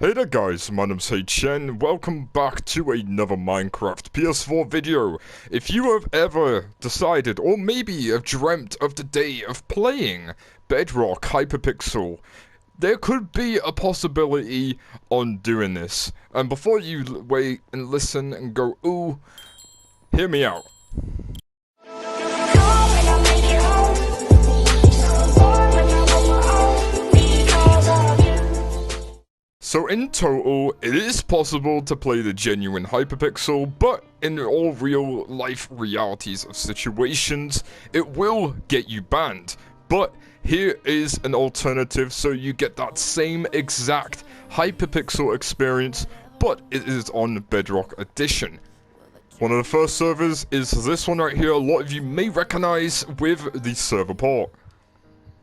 Hey there guys, my name's Chen. Welcome back to another Minecraft PS4 video. If you have ever decided, or maybe have dreamt of the day of playing Bedrock Hypixel, there could be a possibility on doing this. And before you wait and listen and go, ooh, hear me out. So in total, it is possible to play the genuine Hypixel, but in all real life realities of situations, it will get you banned. But here is an alternative so you get that same exact Hypixel experience, but it is on Bedrock Edition. One of the first servers is this one right here. A lot of you may recognize with the server port.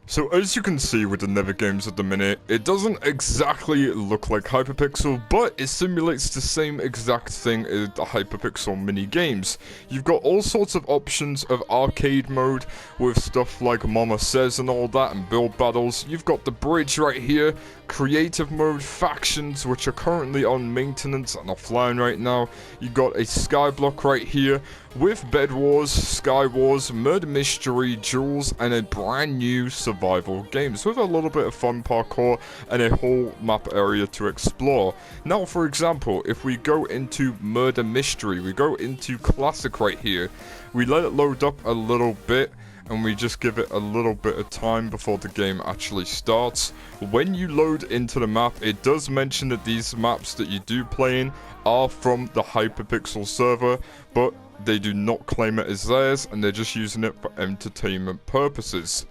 So as you can see with the Nether games at the minute, it doesn't exactly look like Hypixel, but it simulates the same exact thing as the Hypixel mini games. You've got all sorts of options of arcade mode with stuff like Mama Says and all that, and build battles. You've got the bridge right here, creative mode, factions which are currently on maintenance and offline right now. You've got a skyblock right here with Bed Wars, Sky Wars, Murder Mystery, Duels, and a brand new survival games with a little bit of fun parkour and a whole map area to explore. Now, for example, if we go into Murder Mystery, we go into Classic right here, we let it load up a little bit, and we just give it a little bit of time before the game actually starts. When you load into the map, it does mention that these maps that you do play in are from the Hypixel server, but they do not claim it as theirs, and they're just using it for entertainment purposes.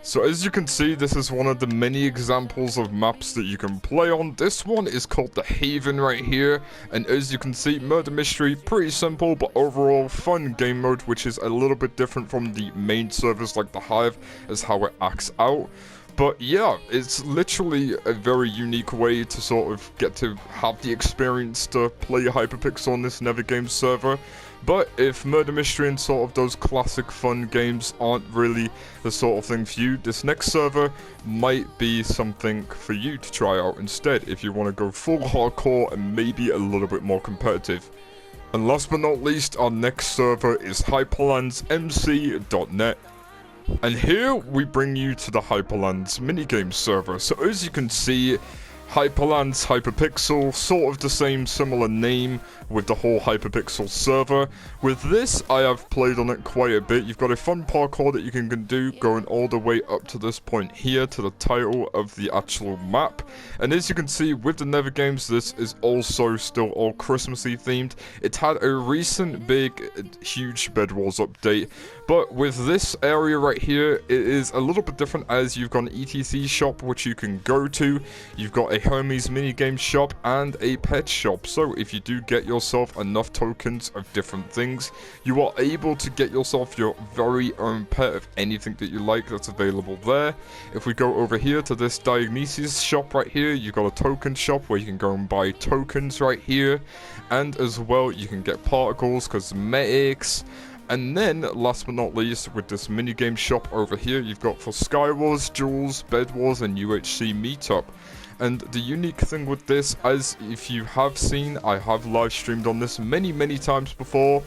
So as you can see, this is one of the many examples of maps that you can play on. This one is called the Haven right here, and as you can see, Murder Mystery, pretty simple, but overall fun game mode, which is a little bit different from the main servers like the Hive, as how it acts out. But yeah, it's literally a very unique way to sort of get to have the experience to play Hypixel on this Nether Games server. But if Murder Mystery and sort of those classic fun games aren't really the sort of thing for you, this next server might be something for you to try out instead if you want to go full hardcore and maybe a little bit more competitive. And last but not least, our next server is Hyperlands MC.net. And here we bring you to the Hyperlands minigame server. So as you can see, Hyperlands, Hypixel, sort of the same similar name with the whole Hypixel server. With this, I have played on it quite a bit. You've got a fun parkour that you can do going all the way up to this point here to the title of the actual map. And as you can see with the Nether games, this is also still all Christmassy themed. It had a recent big, huge Bed Wars update. But with this area right here, it is a little bit different as you've got an ETC shop which you can go to. You've got a Hermes minigame shop and a pet shop. So if you do get yourself enough tokens of different things, you are able to get yourself your very own pet of anything that you like that's available there. If we go over here to this Dionysius shop right here, you've got a token shop where you can go and buy tokens right here. And as well, you can get particles, cosmetics. And then, last but not least, with this minigame shop over here, you've got for Sky Wars, Duels, Bed Wars, and UHC Meetup. And the unique thing with this, as if you have seen, I have live streamed on this many times before.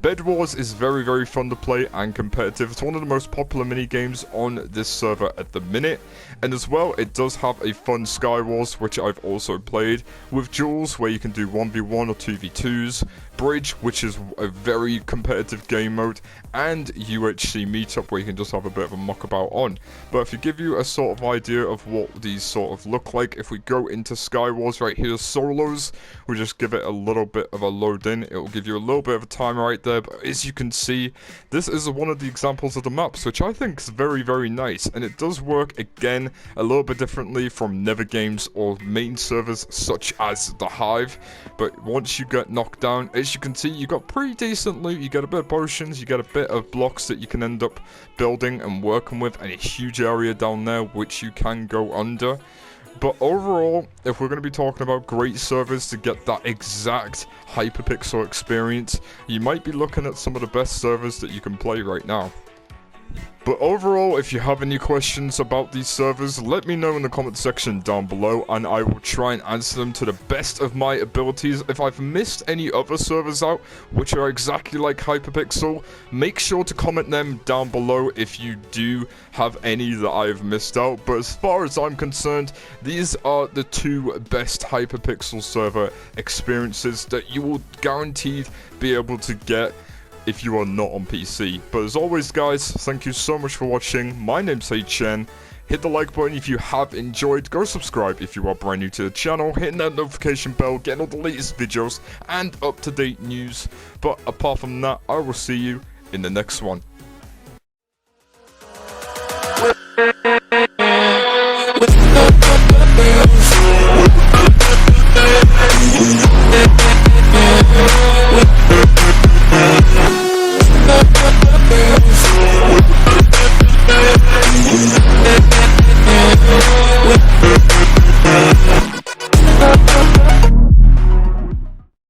Bed Wars is very, very fun to play and competitive. It's one of the most popular mini-games on this server at the minute. And as well, it does have a fun Sky Wars, which I've also played, with Duels, where you can do 1v1 or 2v2s, Bridge, which is a very competitive game mode, and UHC Meetup, where you can just have a bit of a muckabout on. But if you give you a sort of idea of what these sort of look like, if we go into Sky Wars right here, solos, we just give it a little bit of a load in. It will give you a little bit of a timer right there, but as you can see, this is one of the examples of the maps, which I think is very, very nice, and it does work, again, a little bit differently from Nether games or main servers such as the Hive. But once you get knocked down, as you can see, you got pretty decent loot. You get a bit of potions, you get a bit of blocks that you can end up building and working with, and a huge area down there which you can go under. But overall, if we're going to be talking about great servers to get that exact Hypixel experience, you might be looking at some of the best servers that you can play right now. But overall, if you have any questions about these servers, let me know in the comment section down below, and I will try and answer them to the best of my abilities. If I've missed any other servers out, which are exactly like Hypixel, make sure to comment them down below if you do have any that I've missed out. But as far as I'm concerned, these are the two best Hypixel server experiences that you will guaranteed be able to get if you are not on PC. But as always, guys, thank you so much for watching. My name's Chen. Hit the like button if you have enjoyed. Go subscribe if you are brand new to the channel. Hitting that notification bell, getting all the latest videos and up-to-date news. But apart from that, I will see you in the next one.